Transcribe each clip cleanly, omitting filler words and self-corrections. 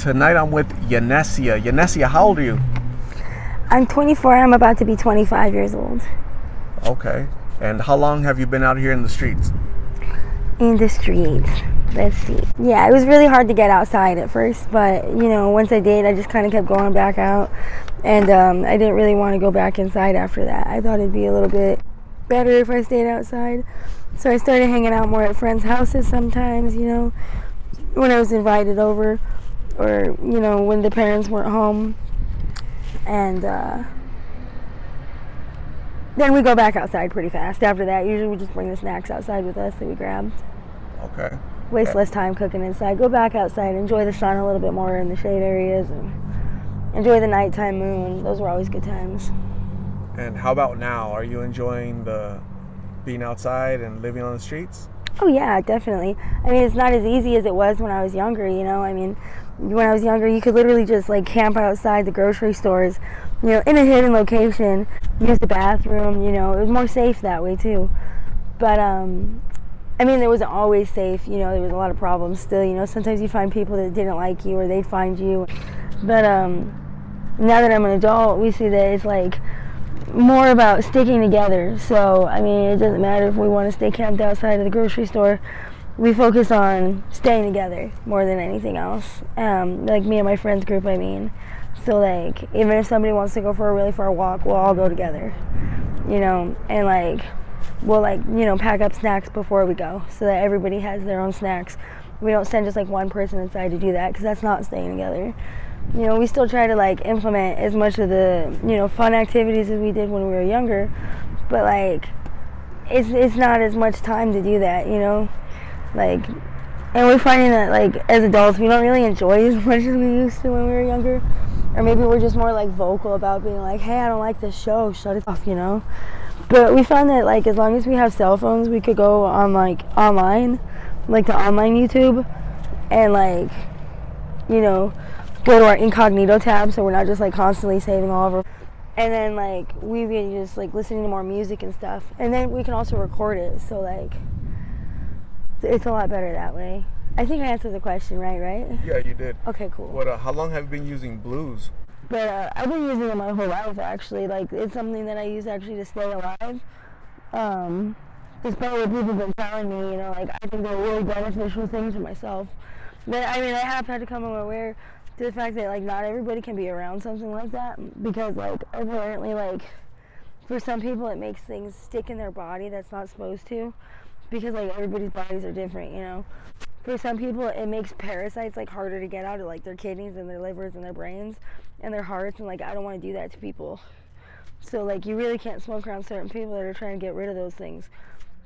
Tonight I'm with Yenesia. Yenesia, how old are you? I'm 24. I'm about to be 25 years old. Okay. And how long have you been out here in the streets? In the streets. Let's see. Yeah, it was really hard to get outside at first, but once I did, I just kind of kept going back out, and I didn't really want to go back inside after that. I thought it'd be a little bit better if I stayed outside, so I started hanging out more at friends' houses sometimes, when I was invited over, or when the parents weren't home, and then we go back outside pretty fast after that. Usually we just bring the snacks outside with us that we grabbed. Okay. Waste less time cooking inside. Go back outside, enjoy the sun a little bit more in the shade areas, and enjoy the nighttime moon. Those were always good times. And how about now? Are you enjoying the being outside and living on the streets? Oh yeah, definitely. I mean, it's not as easy as it was when I was younger, I mean, when I was younger, you could literally just like camp outside the grocery stores, in a hidden location, use the bathroom, it was more safe that way too. But I mean, it wasn't always safe, there was a lot of problems still, sometimes you find people that didn't like you or they'd find you. But now that I'm an adult, we see that it's like more about sticking together. So, I mean, it doesn't matter if we want to stay camped outside of the grocery store. We focus on staying together more than anything else. Like me and my friends group, I mean. So, like, even if somebody wants to go for a really far walk, we'll all go together, and like, we'll pack up snacks before we go so that everybody has their own snacks. We don't send just like one person inside to do that because that's not staying together. We still try to like implement as much of the fun activities as we did when we were younger, but like it's not as much time to do that, like, and we're finding that like as adults we don't really enjoy as much as we used to when we were younger, or maybe we're just more like vocal about being like, hey, I don't like this show, shut it off, But we found that like as long as we have cell phones, we could go on like online, like to online YouTube, and like go to our incognito tab, so we're not just like constantly saving all of our, and then like we be just like listening to more music and stuff, and then we can also record it, so like it's a lot better that way. I think I answered the question right? Yeah, you did. Okay, cool. What? How long have you been using blues? But I've been using it my whole life, actually. Like, it's something that I use actually to stay alive. Despite what people have been telling me, like, I think they're really beneficial things for myself. But, I mean, I have had to come aware to the fact that, like, not everybody can be around something like that. Because, like, apparently, like, for some people it makes things stick in their body that's not supposed to. Because, like, everybody's bodies are different, For some people, it makes parasites, like, harder to get out of, like, their kidneys and their livers and their brains and their hearts, and, like, I don't want to do that to people. So, like, you really can't smoke around certain people that are trying to get rid of those things.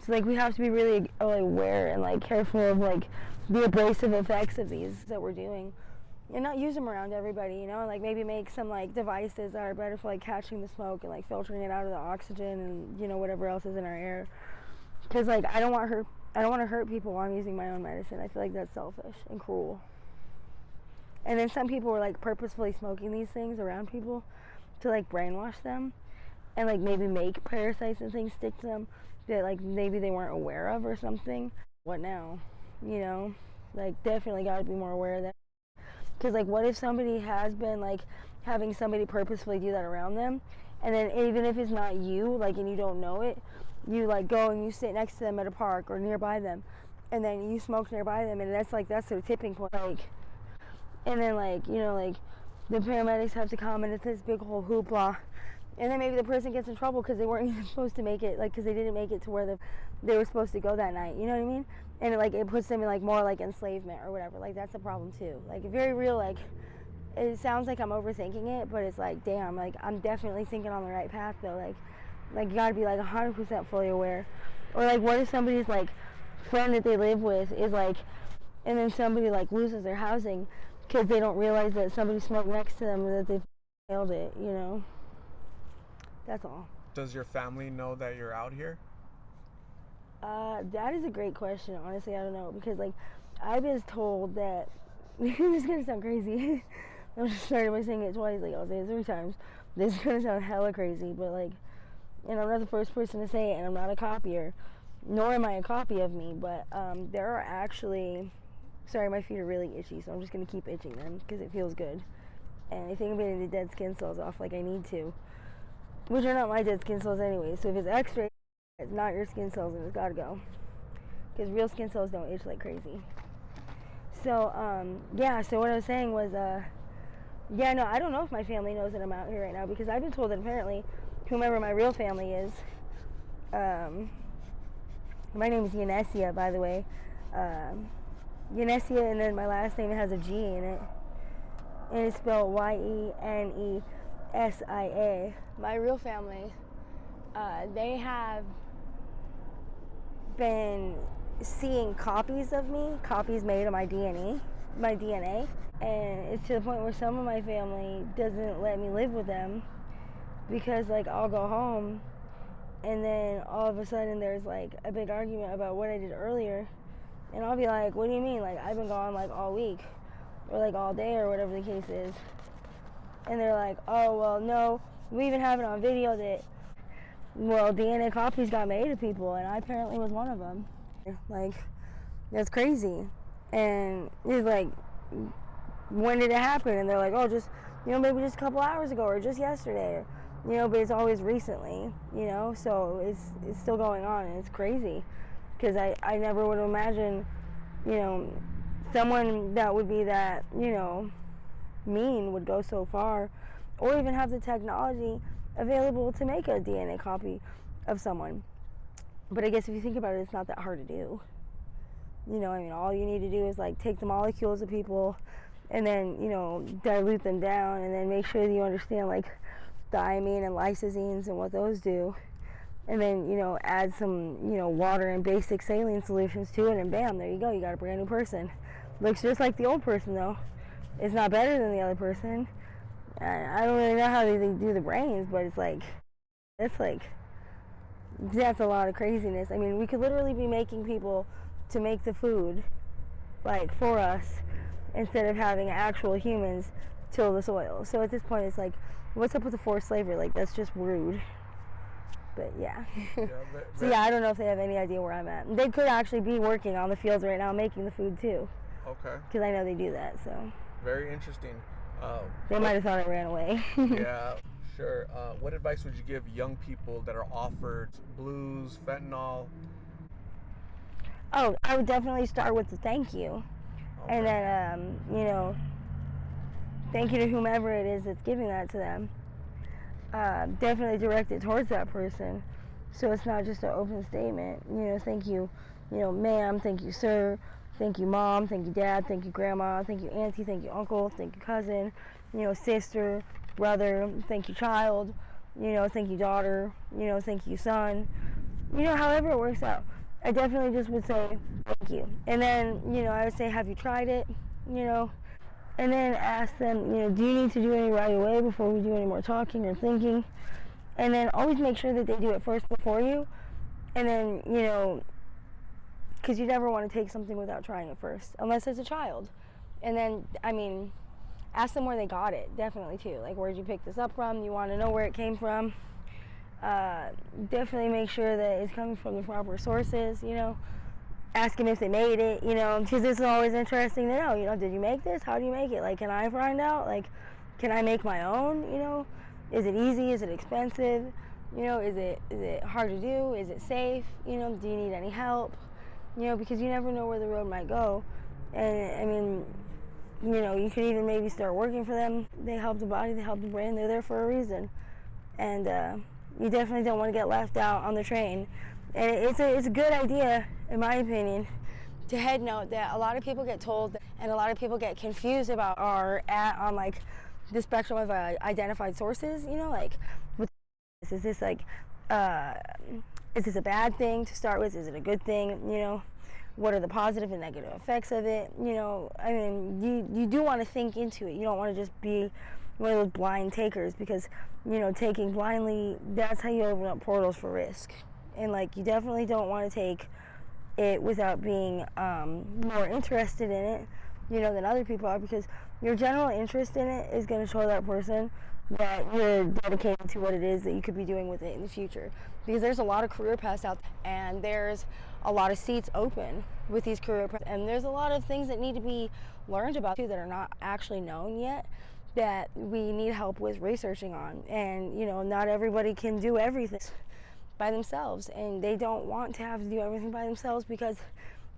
So, like, we have to be really, like, aware and, like, careful of, like, the abrasive effects of these that we're doing. And not use them around everybody, and, like, maybe make some, like, devices that are better for, like, catching the smoke and, like, filtering it out of the oxygen and, whatever else is in our air. Because, like, I don't want to hurt people while I'm using my own medicine. I feel like that's selfish and cruel. And then some people were like purposefully smoking these things around people to like brainwash them and like maybe make parasites and things stick to them that like maybe they weren't aware of or something. What now? Like definitely got to be more aware of that. Because like what if somebody has been like having somebody purposefully do that around them, and then even if it's not you, like, and you don't know it, you like go and you sit next to them at a park or nearby them, and then you smoke nearby them, and that's their tipping point, like, and then like like the paramedics have to come and it's this big whole hoopla, and then maybe the person gets in trouble because they weren't even supposed to make it, like because they didn't make it to where they were supposed to go that night, you know what I mean? And it puts them in like more like enslavement or whatever. Like that's a problem too, like very real. Like it sounds like I'm overthinking it, but it's like damn, like I'm definitely thinking on the right path though. Like you gotta be like 100% fully aware. Or like what if somebody's like friend that they live with is like, and then somebody like loses their housing because they don't realize that somebody smoked next to them and that they failed it, That's all. Does your family know that you're out here? That is a great question. Honestly, I don't know, because like I was told that this is gonna sound crazy. I'm just started by saying it twice, like I'll say it 3 times. This is gonna sound hella crazy, but like, and I'm not the first person to say it, and I'm not a copier, nor am I a copy of me, but there are actually Sorry, my feet are really itchy, so I'm just gonna keep itching them because it feels good. And I think I'm getting the dead skin cells off like I need to, which are not my dead skin cells anyway. So if it's X-ray, it's not your skin cells, and it's gotta go. Because real skin cells don't itch like crazy. So yeah. So what I was saying was, yeah, no, I don't know if my family knows that I'm out here right now because I've been told that apparently, whomever my real family is, my name is Yenesia, by the way. Yenesia, and then my last name has a G in it, and it's spelled Yenesia. My real family, they have been seeing copies of me, copies made of my DNA, and it's to the point where some of my family doesn't let me live with them because, like, I'll go home and then all of a sudden there's like a big argument about what I did earlier, and I'll be like, what do you mean? Like, I've been gone like all week or like all day or whatever the case is. And they're like, oh, well, no, we even have it on video that, well, DNA copies got made of people, and I apparently was one of them. Like, that's crazy. And he's like, when did it happen? And they're like, oh, just, maybe just a couple hours ago or just yesterday. But it's always recently, so it's still going on, and it's crazy. Because I never would have imagined, someone that would be that, mean would go so far, or even have the technology available to make a DNA copy of someone. But I guess if you think about it, it's not that hard to do. All you need to do is like take the molecules of people and then, dilute them down, and then make sure that you understand like thiamine and lysosines and what those do. And then, add some, water and basic saline solutions to it, and bam, there you go. You got a brand new person. Looks just like the old person, though. It's not better than the other person. I don't really know how they do the brains, but it's like, that's a lot of craziness. I mean, we could literally be making people to make the food, like, for us, instead of having actual humans till the soil. So at this point, it's like, what's up with the forced slavery? Like, that's just rude. But yeah. So yeah, I don't know if they have any idea where I'm at. They could actually be working on the fields right now making the food too. Okay. Because I know they do that, so. Very interesting. They might have thought I ran away. Yeah, sure. What advice would you give young people that are offered blues, fentanyl? Oh, I would definitely start with the thank you. Okay. And then, thank you to whomever it is that's giving that to them. Definitely direct it towards that person, so it's not just an open statement. Thank you, ma'am, thank you, sir, thank you, mom, thank you, dad, thank you, grandma, thank you, auntie, thank you, uncle, thank you, cousin, sister, brother, thank you, child, thank you, daughter, thank you, son, however it works out. I definitely just would say thank you, and then I would say, have you tried it, and then ask them, do you need to do any right away before we do any more talking or thinking? And then always make sure that they do it first before you. And then, because you never want to take something without trying it first, unless it's a child. And then, ask them where they got it, definitely too. Like, where'd you pick this up from? You want to know where it came from. Definitely make sure that it's coming from the proper sources, Ask them if they made it, because this is always interesting to know, did you make this? How do you make it? Like, can I find out? Like, can I make my own, Is it easy? Is it expensive? Is it hard to do? Is it safe? Do you need any help? Because you never know where the road might go. And, you can even maybe start working for them. They help the body, they help the brain. They're there for a reason. And you definitely don't want to get left out on the train. And it's a good idea, in my opinion, to head note that a lot of people get told and a lot of people get confused about on like the spectrum of identified sources, like, is this like, is this a bad thing to start with? Is it a good thing? What are the positive and negative effects of it? You do want to think into it. You don't want to just be one of those blind takers, because, taking blindly, that's how you open up portals for risk. And, like, you definitely don't want to take it without being more interested in it, than other people are, because your general interest in it is going to show that person that you're dedicated to what it is that you could be doing with it in the future. Because there's a lot of career paths out there, and there's a lot of seats open with these career and there's a lot of things that need to be learned about too that are not actually known yet that we need help with researching on. And not everybody can do everything by themselves, and they don't want to have to do everything by themselves because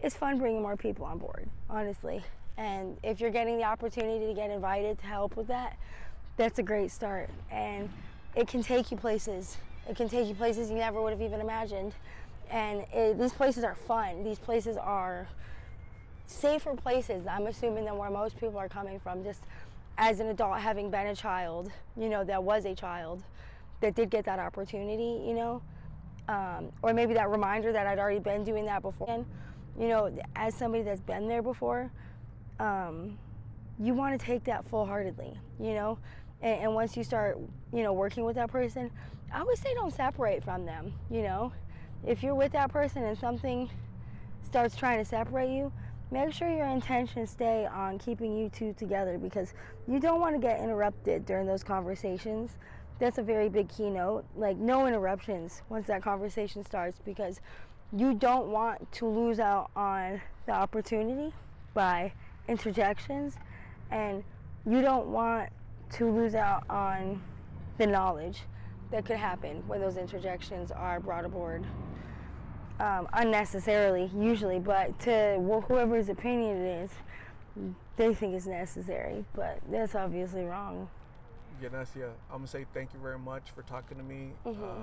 it's fun bringing more people on board, honestly. And if you're getting the opportunity to get invited to help with that, that's a great start. And it can take you places. It can take you places you never would have even imagined. And these places are fun. These places are safer places, I'm assuming, than where most people are coming from. Just as an adult, having been a child, that was a child that did get that opportunity, or maybe that reminder that I'd already been doing that before. And, as somebody that's been there before, you want to take that full-heartedly, and once you start, working with that person, I always say don't separate from them, If you're with that person and something starts trying to separate you, make sure your intentions stay on keeping you two together, because you don't want to get interrupted during those conversations. That's a very big keynote, like no interruptions once that conversation starts, because you don't want to lose out on the opportunity by interjections, and you don't want to lose out on the knowledge that could happen when those interjections are brought aboard. Unnecessarily, usually, but to whoever's opinion it is, they think it's necessary, but that's obviously wrong. Yenesia, I'm gonna say thank you very much for talking to me.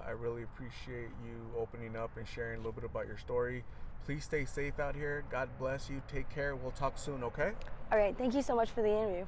I really appreciate you opening up and sharing a little bit about your story. Please stay safe out here. God bless you. Take care. We'll talk soon, okay? All right, thank you so much for the interview.